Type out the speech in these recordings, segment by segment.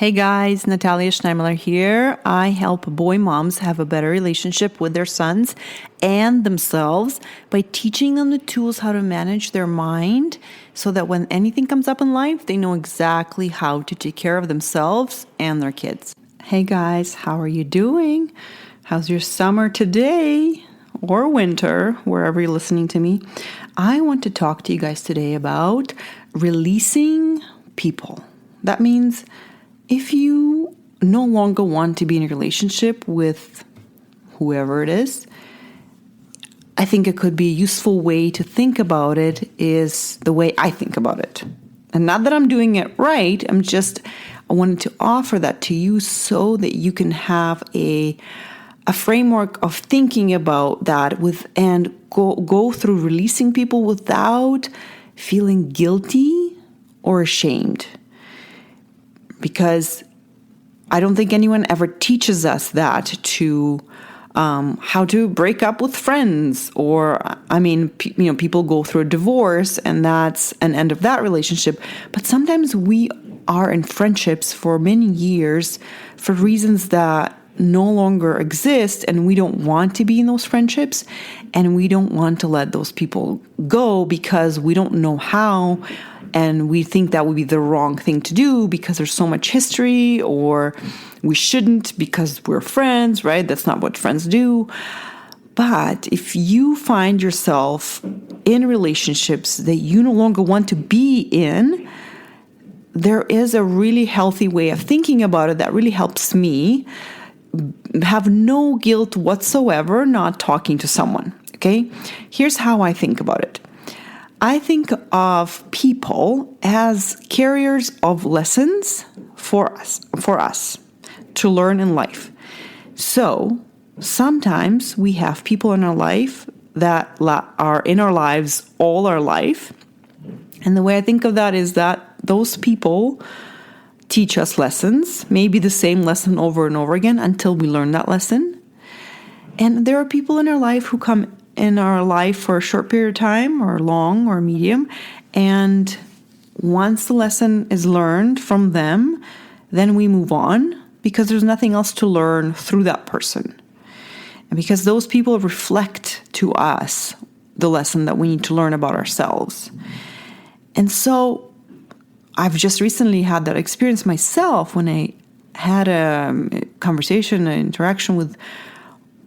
Hey guys, Natalia Schneimler here. I help boy moms have a better relationship with their sons and themselves by teaching them the tools how to manage their mind so that when anything comes up in life, they know exactly how to take care of themselves and their kids. Hey guys, how are you doing? How's your summer today or winter, wherever you're listening to me? I want to talk to you guys today about releasing people. That means if you no longer want to be in a relationship with whoever it is, I think it could be a useful way to think about it is the way I think about it. And not that I'm doing it right, I wanted to offer that to you so that you can have a framework of thinking about that and go through releasing people without feeling guilty or ashamed. Because I don't think anyone ever teaches us that to how to break up with friends, or people go through a divorce and that's an end of that relationship. But sometimes we are in friendships for many years for reasons that no longer exist, and we don't want to be in those friendships, and we don't want to let those people go because we don't know how. And we think that would be the wrong thing to do because there's so much history, or we shouldn't because we're friends, right? That's not what friends do. But if you find yourself in relationships that you no longer want to be in, there is a really healthy way of thinking about it that really helps me have no guilt whatsoever not talking to someone, okay? Here's how I think about it. I think of people as carriers of lessons for us to learn in life. So sometimes we have people in our life that are in our lives all our life. And the way I think of that is that those people teach us lessons, maybe the same lesson over and over again until we learn that lesson. And there are people in our life who come in our life for a short period of time, or long or medium. And once the lesson is learned from them, then we move on because there's nothing else to learn through that person. And because those people reflect to us the lesson that we need to learn about ourselves. And so I've just recently had that experience myself when I had a conversation, an interaction with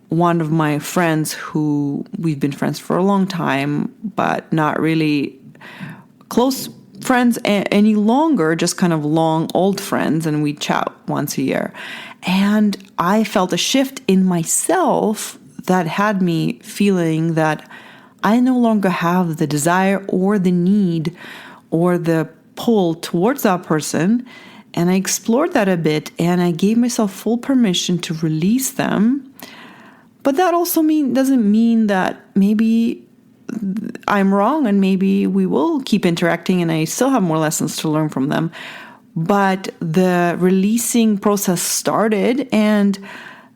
one of my friends who we've been friends for a long time, but not really close friends any longer, just kind of long old friends, and we chat once a year. And I felt a shift in myself that had me feeling that I no longer have the desire or the need or the pull towards that person. And I explored that a bit, and I gave myself full permission to release them. But that also doesn't mean that maybe I'm wrong and maybe we will keep interacting and I still have more lessons to learn from them. But the releasing process started, and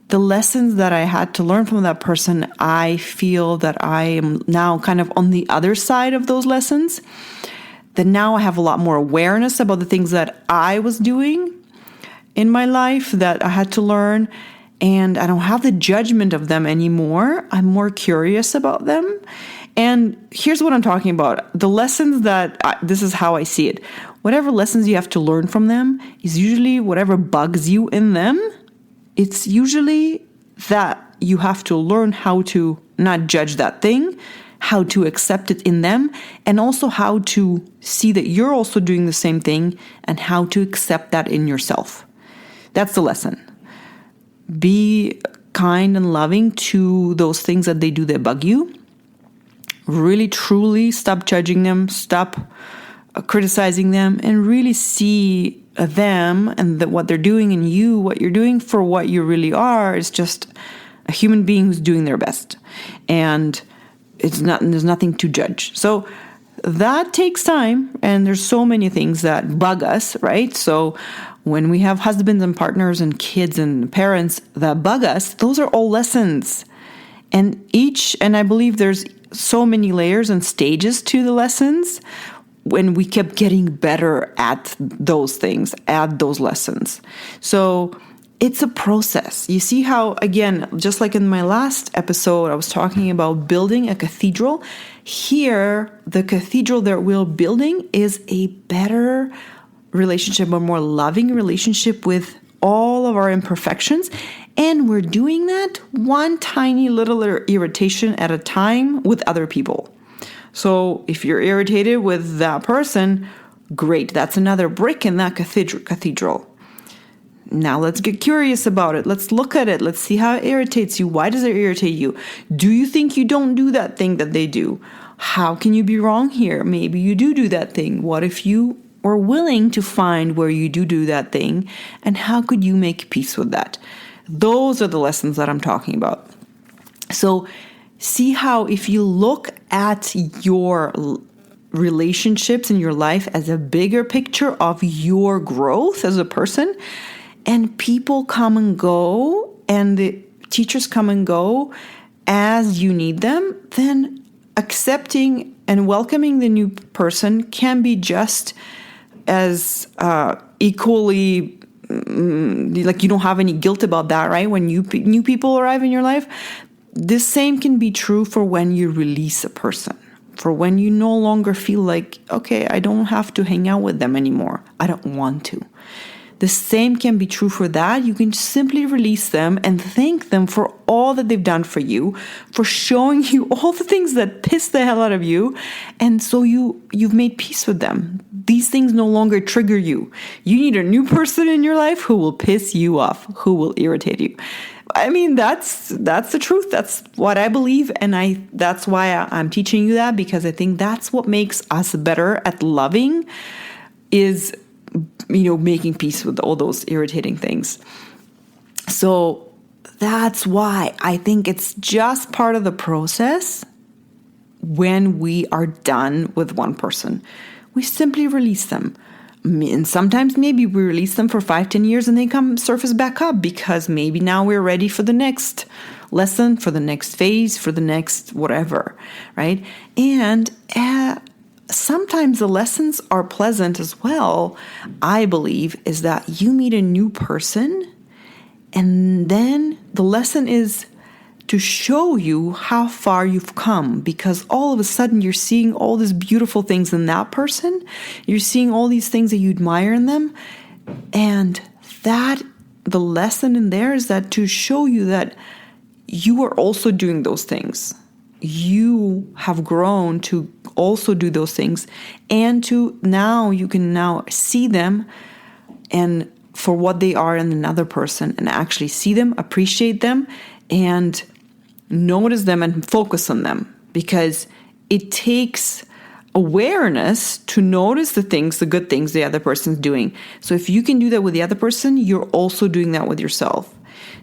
the lessons that I had to learn from that person, I feel that I am now kind of on the other side of those lessons. That now I have a lot more awareness about the things that I was doing in my life that I had to learn. And I don't have the judgment of them anymore. I'm more curious about them. And here's what I'm talking about. The lessons this is how I see it. Whatever lessons you have to learn from them is usually whatever bugs you in them. It's usually that you have to learn how to not judge that thing, how to accept it in them, and also how to see that you're also doing the same thing and how to accept that in yourself. That's the lesson. Be kind and loving to those things that they do that bug you. Really, truly stop judging them, stop criticizing them, and really see them and what they're doing and you, what you're doing for what you really are is just a human being who's doing their best. And there's nothing to judge. So that takes time, and there's so many things that bug us, right? So when we have husbands and partners and kids and parents that bug us, those are all lessons. And I believe there's so many layers and stages to the lessons. when we kept getting better at those things, at those lessons. So it's a process. You see how, again, just like in my last episode, I was talking about building a cathedral. Here, the cathedral that we're building is a better relationship, a more loving relationship with all of our imperfections. And we're doing that one tiny little irritation at a time with other people. So if you're irritated with that person, great. That's another brick in that cathedral. Now let's get curious about it. Let's look at it. Let's see how it irritates you. Why does it irritate you? Do you think you don't do that thing that they do? How can you be wrong here? Maybe you do that thing. What if you were willing to find where you do that thing? And how could you make peace with that? Those are the lessons that I'm talking about. So see how if you look at your relationships in your life as a bigger picture of your growth as a person, and people come and go, and the teachers come and go as you need them, then accepting and welcoming the new person can be just as equally, like you don't have any guilt about that, right? When new people arrive in your life, the same can be true for when you release a person, for when you no longer feel like, okay, I don't have to hang out with them anymore. I don't want to. The same can be true for that. You can simply release them and thank them for all that they've done for you, for showing you all the things that piss the hell out of you. And so you've made peace with them. These things no longer trigger you. You need a new person in your life who will piss you off, who will irritate you. I mean, that's the truth. That's what I believe. And that's why I'm teaching you that, because I think that's what makes us better at loving is, making peace with all those irritating things. So that's why I think it's just part of the process. When we are done with one person, we simply release them. And sometimes maybe we release them for 5-10 years and they come surface back up because maybe now we're ready for the next lesson, for the next phase, for the next whatever, right? And sometimes the lessons are pleasant as well, I believe, is that you meet a new person and then the lesson is to show you how far you've come, because all of a sudden you're seeing all these beautiful things in that person. You're seeing all these things that you admire in them. And that the lesson in there is that to show you that you are also doing those things. You have grown to also do those things, and you can now see them and for what they are in another person, and actually see them, appreciate them, and notice them and focus on them, because it takes awareness to notice the good things the other person's doing. So if you can do that with the other person, you're also doing that with yourself.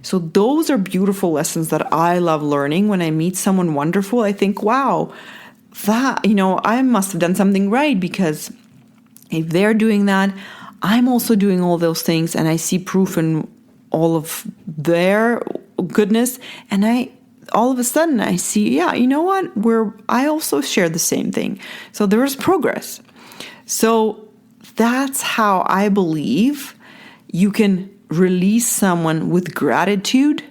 So those are beautiful lessons that I love learning. When I meet someone wonderful, I think, wow, that, I must have done something right, because if they're doing that, I'm also doing all those things, and I see proof in all of their goodness. And all of a sudden I see, yeah, you know what? I also share the same thing. So there is progress. So that's how I believe you can release someone with gratitude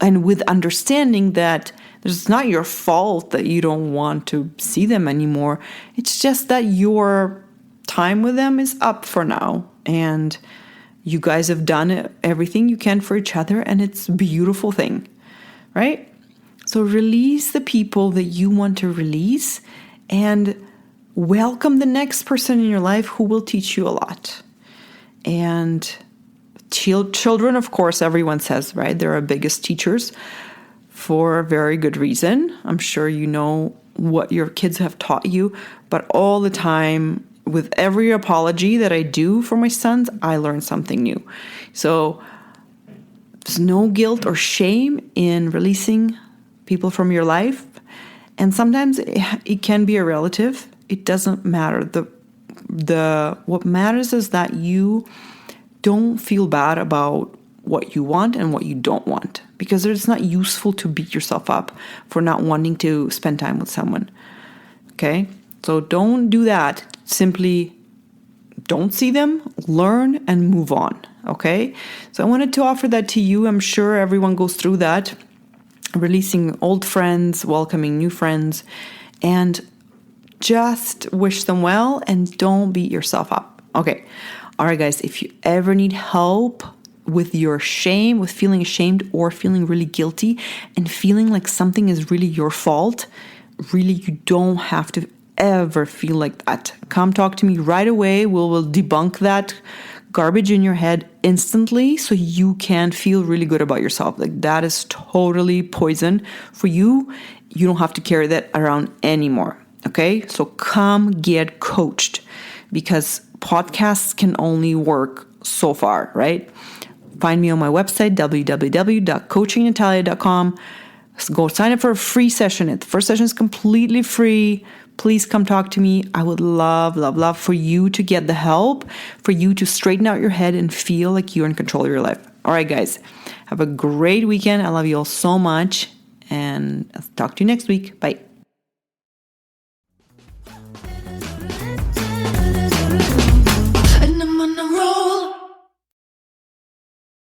and with understanding that it's not your fault that you don't want to see them anymore. It's just that your time with them is up for now. And you guys have done everything you can for each other, and it's a beautiful thing, right? So release the people that you want to release and welcome the next person in your life who will teach you a lot. And children, of course, everyone says, right? They're our biggest teachers for a very good reason. I'm sure you know what your kids have taught you, but all the time, with every apology that I do for my sons, I learn something new. So there's no guilt or shame in releasing people from your life. And sometimes it can be a relative. It doesn't matter. What matters is that you don't feel bad about what you want and what you don't want, because it's not useful to beat yourself up for not wanting to spend time with someone. Okay? So don't do that. simply don't see them, learn, and move on. Okay? So I wanted to offer that to you. I'm sure everyone goes through that, releasing old friends, welcoming new friends, and just wish them well and don't beat yourself up. Okay. All right, guys, if you ever need help with your shame, with feeling ashamed or feeling really guilty and feeling like something is really your fault, really, you don't have to ever feel like that. Come talk to me right away. We'll debunk that garbage in your head instantly so you can feel really good about yourself. Like, that is totally poison for you. You don't have to carry that around anymore. Okay? So come get coached, because podcasts can only work so far, right? Find me on my website, www.coachingnatalia.com. Go sign up for a free session. The first session is completely free. Please come talk to me. I would love, love, love for you to get the help, for you to straighten out your head and feel like you're in control of your life. All right, guys, have a great weekend. I love you all so much, and I'll talk to you next week. Bye.